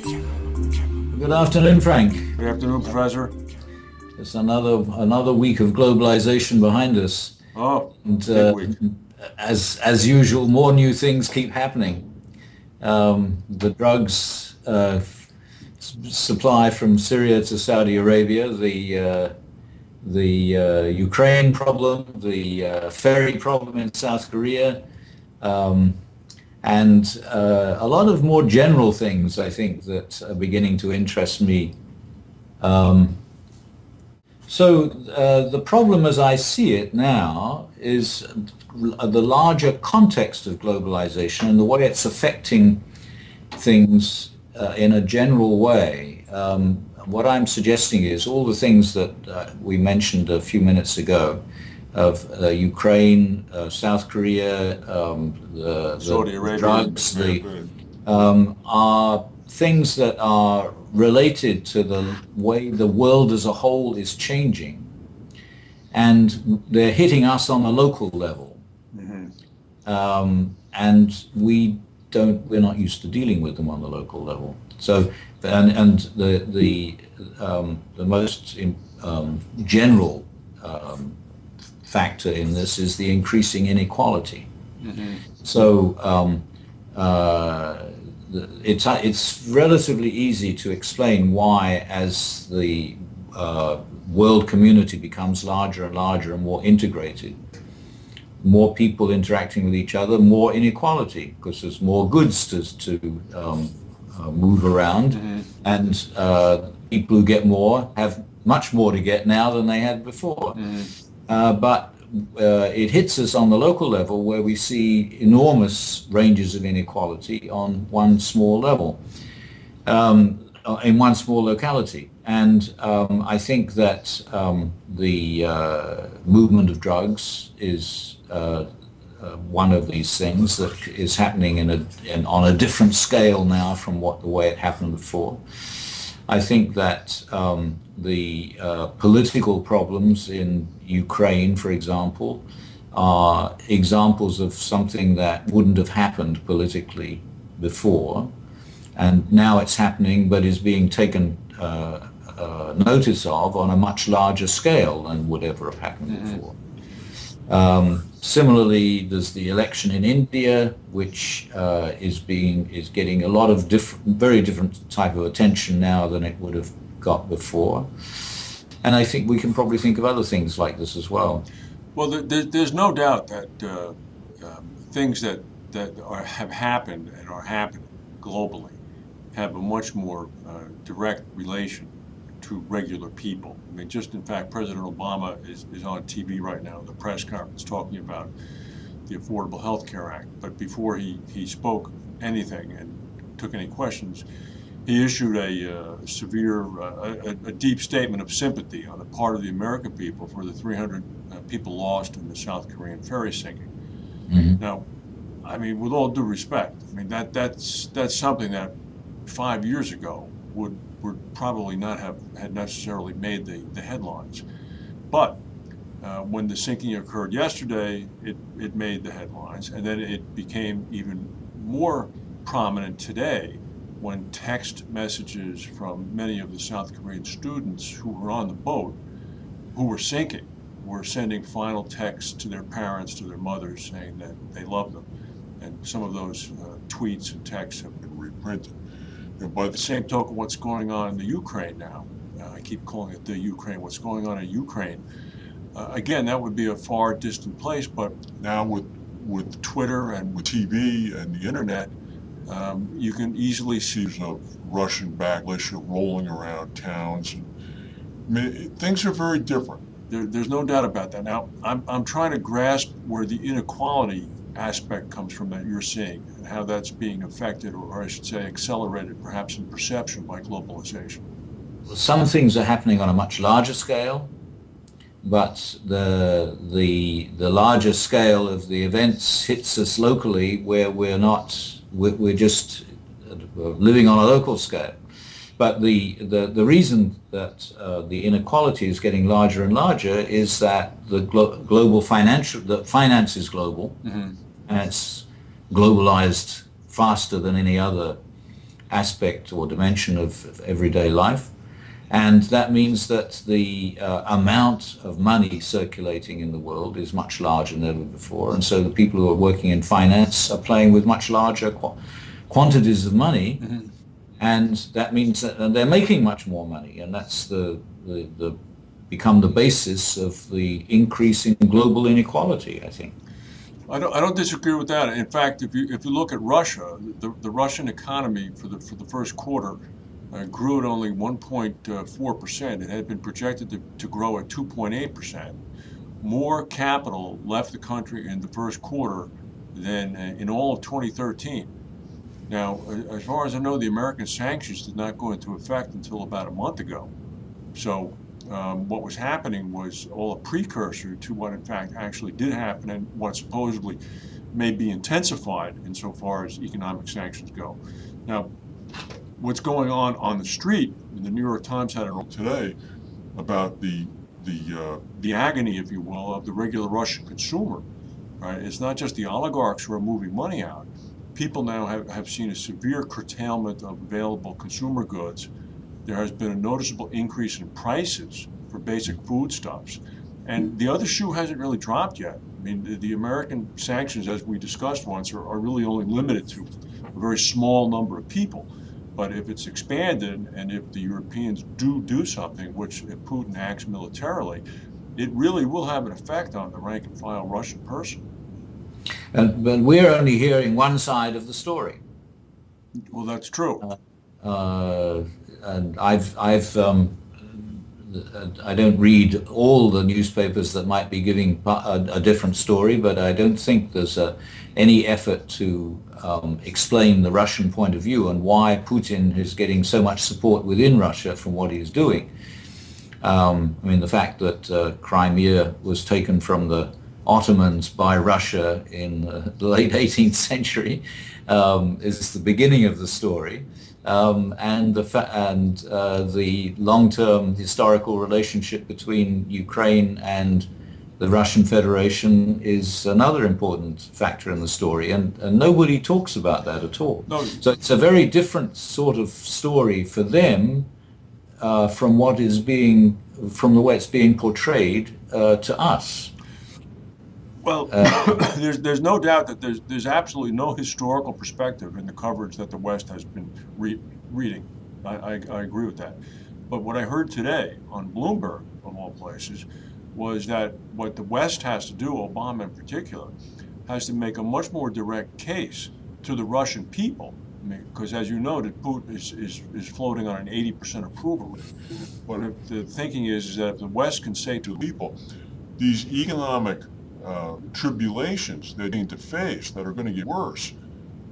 Good afternoon, Frank. Good afternoon, Professor. It's another week of globalization behind us, Oh, and big week. as usual, more new things keep happening. The drugs supply from Syria to Saudi Arabia, the Ukraine problem, the ferry problem in South Korea, and a lot of more general things, I think, that are beginning to interest me. So the problem as I see it now is the larger context of globalization and the way it's affecting things in a general way. What I'm suggesting is all the things that we mentioned a few minutes ago of Ukraine, South Korea, Saudi the Arabia. drugs, Very good. are things that are related to the way the world as a whole is changing, and they're hitting us on a local level. And we're not used to dealing with them on the local level. So, and the most general factor in this is the increasing inequality. So it's relatively easy to explain why, as the world community becomes larger and larger and more integrated, more people interacting with each other, more inequality, because there's more goods to move around, and people who get more have much more to get now than they had before. But it hits us on the local level, where we see enormous ranges of inequality on one small level, in one small locality. And I think that the movement of drugs is one of these things that is happening on a different scale now from the way it happened before. I think that the political problems in Ukraine, for example, are examples of something that wouldn't have happened politically before, and now it's happening, but is being taken notice of on a much larger scale than would ever have happened before. Similarly, there's the election in India, which is getting a lot of very different type of attention now than it would have got before. And I think we can probably think of other things like this as well. Well, there's no doubt that things that have happened and are happening globally have a much more direct relation to regular people. I mean, just in fact, President Obama is on TV right now, the press conference, talking about the Affordable Health Care Act. But before he spoke anything and took any questions, he issued a deep statement of sympathy on the part of the American people for the 300 people lost in the South Korean ferry sinking. Now, I mean, with all due respect, I mean, that's something that 5 years ago would probably not have had necessarily made the headlines. But when the sinking occurred yesterday, it made the headlines, and then it became even more prominent today when text messages from many of the South Korean students who were on the boat, who were sinking, were sending final texts to their parents, to their mothers, saying that they love them. And some of those tweets and texts have been reprinted. By the same token, what's going on in the Ukraine now, I keep calling it the Ukraine, what's going on in Ukraine, again, that would be a far distant place, but now with Twitter and with TV and the internet, you can easily see of Russian-backed militia rolling around towns. And, I mean, things are very different. There's no doubt about that. Now, I'm trying to grasp where the inequality aspect comes from that you're seeing, and how that's being affected, or I should say accelerated perhaps in perception, by globalization. Some things are happening on a much larger scale, but the larger scale of the events hits us locally, where we're just living on a local scale. But the reason that the inequality is getting larger and larger is that the finance is global, and it's globalized faster than any other aspect or dimension of everyday life. And that means that the amount of money circulating in the world is much larger than ever before. And so the people who are working in finance are playing with much larger quantities of money. Mm-hmm. And that means that they're making much more money. And that's the become the basis of the increase in global inequality, I think. I don't disagree with that. In fact, if you look at Russia, the Russian economy for the first quarter grew at only 1.4%. It had been projected to grow at 2.8%. More capital left the country in the first quarter than in all of 2013. Now, as far as I know, the American sanctions did not go into effect until about a month ago. So what was happening was all a precursor to what in fact actually did happen and what supposedly may be intensified insofar as economic sanctions go. Now, what's going on the street, and the New York Times had it today about the agony, if you will, of the regular Russian consumer. Right? It's not just the oligarchs who are moving money out. People now have seen a severe curtailment of available consumer goods. There has been a noticeable increase in prices for basic foodstuffs. And the other shoe hasn't really dropped yet. I mean, the American sanctions, as we discussed once, are really only limited to a very small number of people. But if it's expanded and if the Europeans do something, which if Putin acts militarily, it really will have an effect on the rank and file Russian person. But we're only hearing one side of the story. Well, that's true. And I don't read all the newspapers that might be giving a different story, but I don't think there's any effort to explain the Russian point of view and why Putin is getting so much support within Russia from what he's doing. I mean, the fact that Crimea was taken from the Ottomans by Russia in the late 18th century is the beginning of the story. And the long-term historical relationship between Ukraine and the Russian Federation is another important factor in the story, and nobody talks about that at all. No. So it's a very different sort of story for them from the way it's being portrayed to us. Well, there's no doubt that there's absolutely no historical perspective in the coverage that the West has been reading. I agree with that. But what I heard today on Bloomberg, of all places, was that what the West has to do, Obama in particular, has to make a much more direct case to the Russian people. I mean, because as you noted, Putin is floating on an 80% approval rate. But if the thinking is that if the West can say to the people, these economic tribulations they need to face that are going to get worse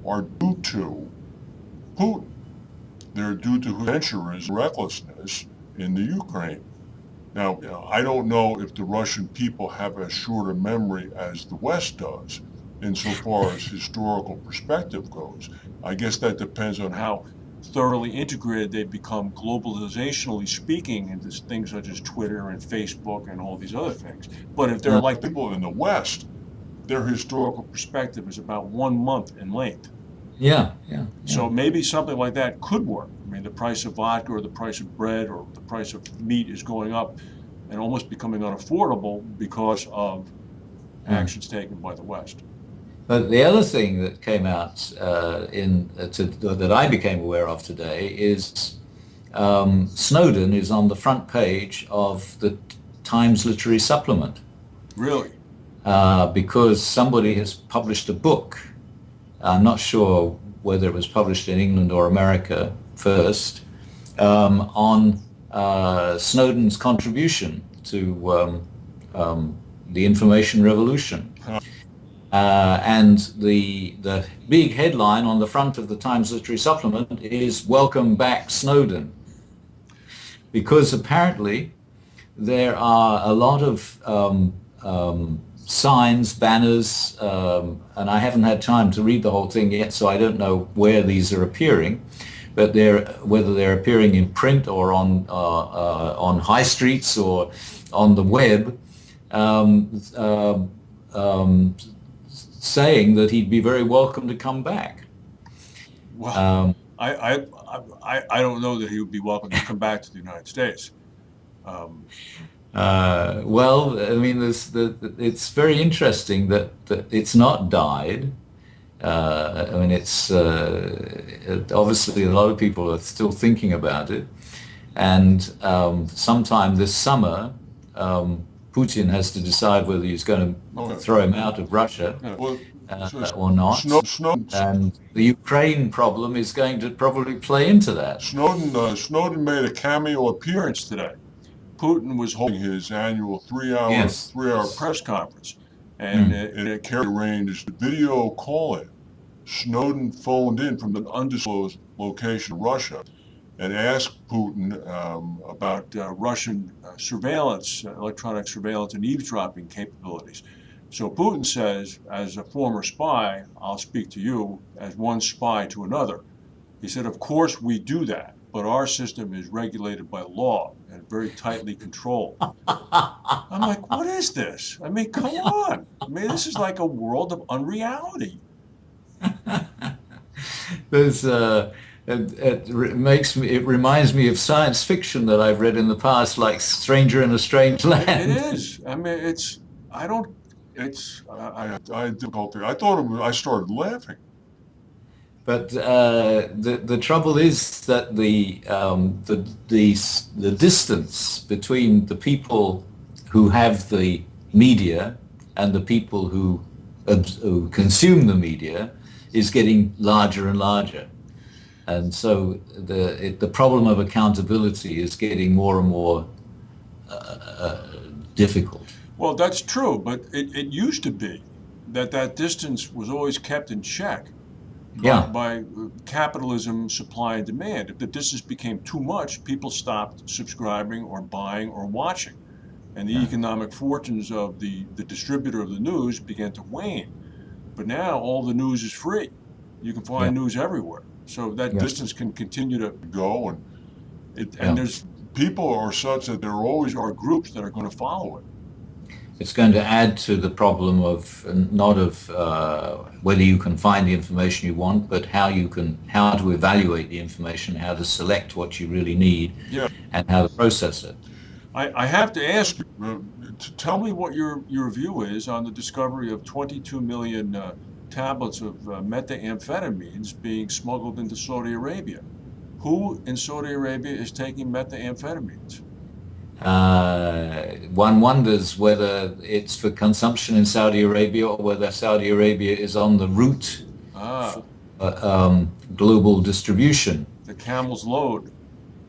are due to Putin. They're due to his adventurous recklessness in the Ukraine. Now, I don't know if the Russian people have as short a memory as the West does insofar as historical perspective goes. I guess that depends on how thoroughly integrated they become globalizationally speaking into things such as Twitter and Facebook and all these other things. But if they're like people in the West, their historical perspective is about 1 month in length. Yeah. So maybe something like that could work. I mean, the price of vodka or the price of bread or the price of meat is going up and almost becoming unaffordable because of actions taken by the West. But the other thing that came out that I became aware of today is Snowden is on the front page of the Times Literary Supplement. Really? Because somebody has published a book. I'm not sure whether it was published in England or America first, on Snowden's contribution to the information revolution. And the big headline on the front of the Times Literary Supplement is "Welcome Back, Snowden," because apparently there are a lot of signs, banners, and I haven't had time to read the whole thing yet, so I don't know where these are appearing, but whether they're appearing in print or on high streets or on the web, saying that he'd be very welcome to come back. Well, I don't know that he would be welcome to come back to the United States. Um, Well, I mean, it's very interesting that it's not died. I mean, obviously a lot of people are still thinking about it. And sometime this summer, Putin has to decide whether he's going to throw him out of Russia yeah, well, so or not. Snowden, And the Ukraine problem is going to probably play into that. Snowden made a cameo appearance today. Putin was holding his annual Yes. three-hour press conference, and it carried arranged video call-in. Snowden phoned in from an undisclosed location in Russia and asked Putin about Russian surveillance, electronic surveillance and eavesdropping capabilities. So Putin says, as a former spy, I'll speak to you as one spy to another. He said, of course we do that, but our system is regulated by law and very tightly controlled. I'm like, what is this? I mean, come on. I mean, this is like a world of unreality. There's it reminds me of science fiction that I've read in the past, like Stranger in a Strange Land. It is. I mean, I had difficulty. I thought I started laughing. But the trouble is that the distance between the people who have the media and the people who consume the media is getting larger and larger. And so the problem of accountability is getting more and more difficult. Well, that's true, but it used to be that distance was always kept in check by capitalism, supply and demand. If the distance became too much, people stopped subscribing or buying or watching. And the economic fortunes of the distributor of the news began to wane. But now all the news is free. You can find news everywhere. So that distance can continue to go, and there's people are such that there always are groups that are going to follow it. It's going to add to the problem of not of whether you can find the information you want, but how to evaluate the information, how to select what you really need, and how to process it. I have to ask you, tell me what your view is on the discovery of 22 million tablets of methamphetamines being smuggled into Saudi Arabia. Who in Saudi Arabia is taking methamphetamines? One wonders whether it's for consumption in Saudi Arabia or whether Saudi Arabia is on the route for global distribution. The camel's load.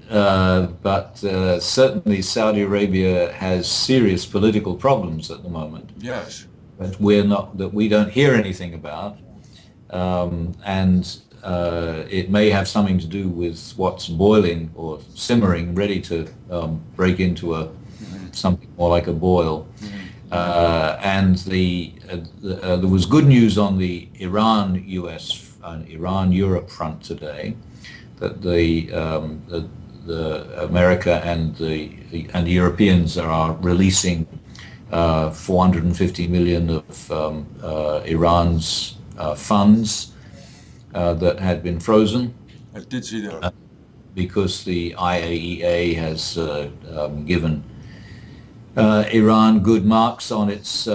But certainly Saudi Arabia has serious political problems at the moment. Yes. That we don't hear anything about, and it may have something to do with what's boiling or simmering, ready to break into something more like a boil. And there was good news on the Iran-US and Iran-Europe front today, that the America and the Europeans are releasing 450 million of Iran's funds that had been frozen. I did see that. Because the IAEA has given Iran good marks on its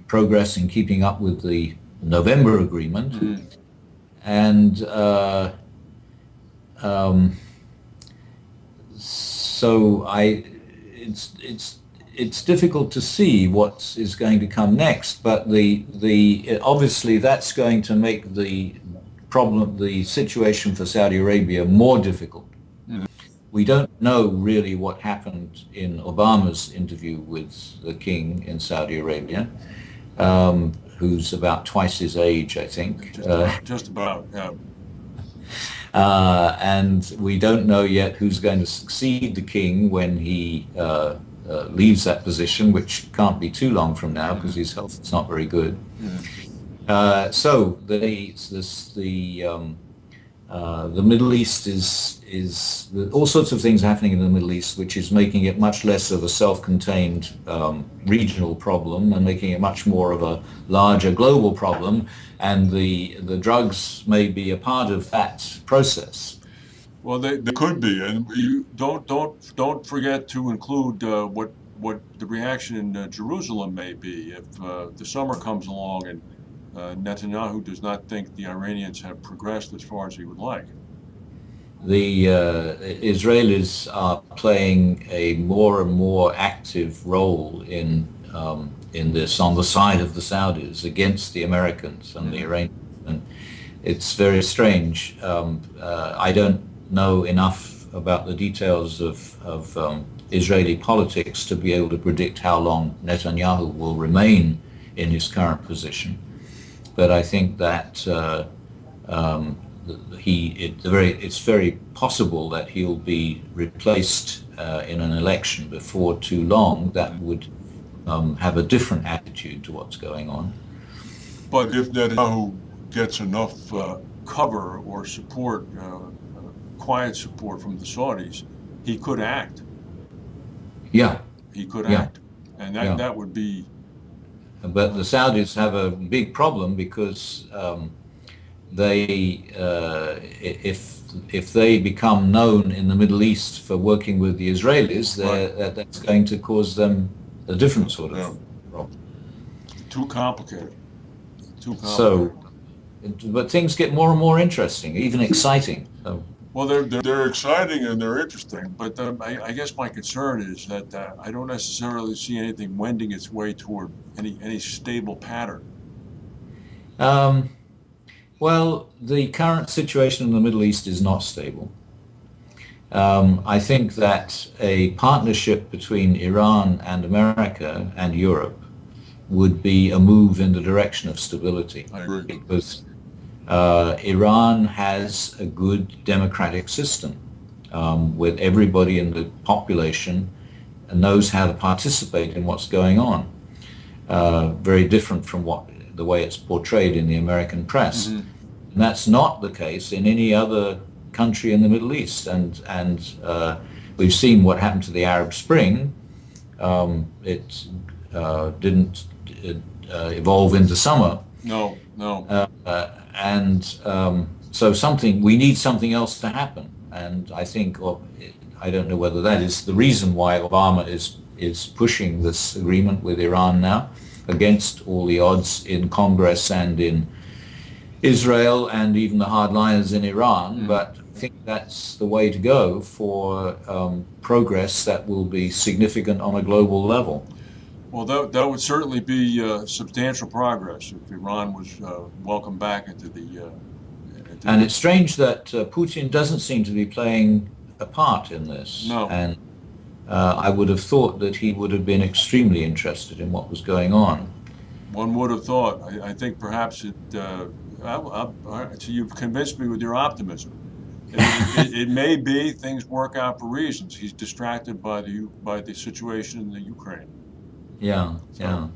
progress in keeping up with the November agreement. And so it's difficult to see what is going to come next, but obviously that's going to make the situation for Saudi Arabia more difficult. We don't know really what happened in Obama's interview with the king in Saudi Arabia, who's about twice his age, I think. Just about, yeah. And we don't know yet who's going to succeed the king when he leaves that position, which can't be too long from now because his health is not very good. So The Middle East is all sorts of things happening in the Middle East, which is making it much less of a self-contained regional problem and making it much more of a larger global problem. And the drugs may be a part of that process. Well, they could be, and you don't forget to include what the reaction in Jerusalem may be if the summer comes along and Netanyahu does not think the Iranians have progressed as far as he would like. The Israelis are playing a more and more active role in this on the side of the Saudis against the Americans and the Iranians, and it's very strange. I don't know enough about the details of Israeli politics to be able to predict how long Netanyahu will remain in his current position, but I think that. It's very possible that he'll be replaced in an election before too long that would have a different attitude to what's going on. But if Netanyahu gets enough cover or support, quiet support from the Saudis, he could act. Yeah, He could yeah, act, and yeah. that would be But the Saudis have a big problem because they, if they become known in the Middle East for working with the Israelis, that's going to cause them a different sort of problem. too complicated. Too complicated. So, but things get more and more interesting, even exciting. So, Well, they're exciting and they're interesting, but I guess my concern is that I don't necessarily see anything wending its way toward any stable pattern. um, well, the current situation in the Middle East is not stable. I think that a partnership between Iran and America and Europe would be a move in the direction of stability, I agree. because Iran has a good democratic system with everybody in the population knows how to participate in what's going on. Very different from the way it's portrayed in the American press. Mm-hmm. And that's not the case in any other country in the Middle East. And we've seen what happened to the Arab Spring. It didn't evolve into summer. No, no. So we need something else to happen. And I think, I don't know whether that is the reason why Obama is pushing this agreement with Iran now, against all the odds in Congress and in Israel and even the hardliners in Iran. But I think that's the way to go for progress that will be significant on a global level. Well, that would certainly be substantial progress if Iran was welcomed back into the. And it's strange that Putin doesn't seem to be playing a part in this. No. And I would have thought that he would have been extremely interested in what was going on. One would have thought. I think perhaps it. So you've convinced me with your optimism. It may be things work out for reasons. He's distracted by the situation in the Ukraine. Yeah, So, yeah.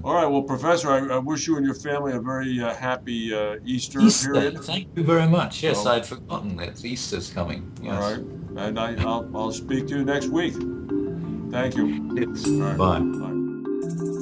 all right. Well, Professor, I wish you and your family a very happy Easter Easter, period. thank you very much. Yes, So, I'd forgotten that Easter's coming. all Yes. right. And I'll speak to you next week. Thank you. Yes. All right. Bye. Bye.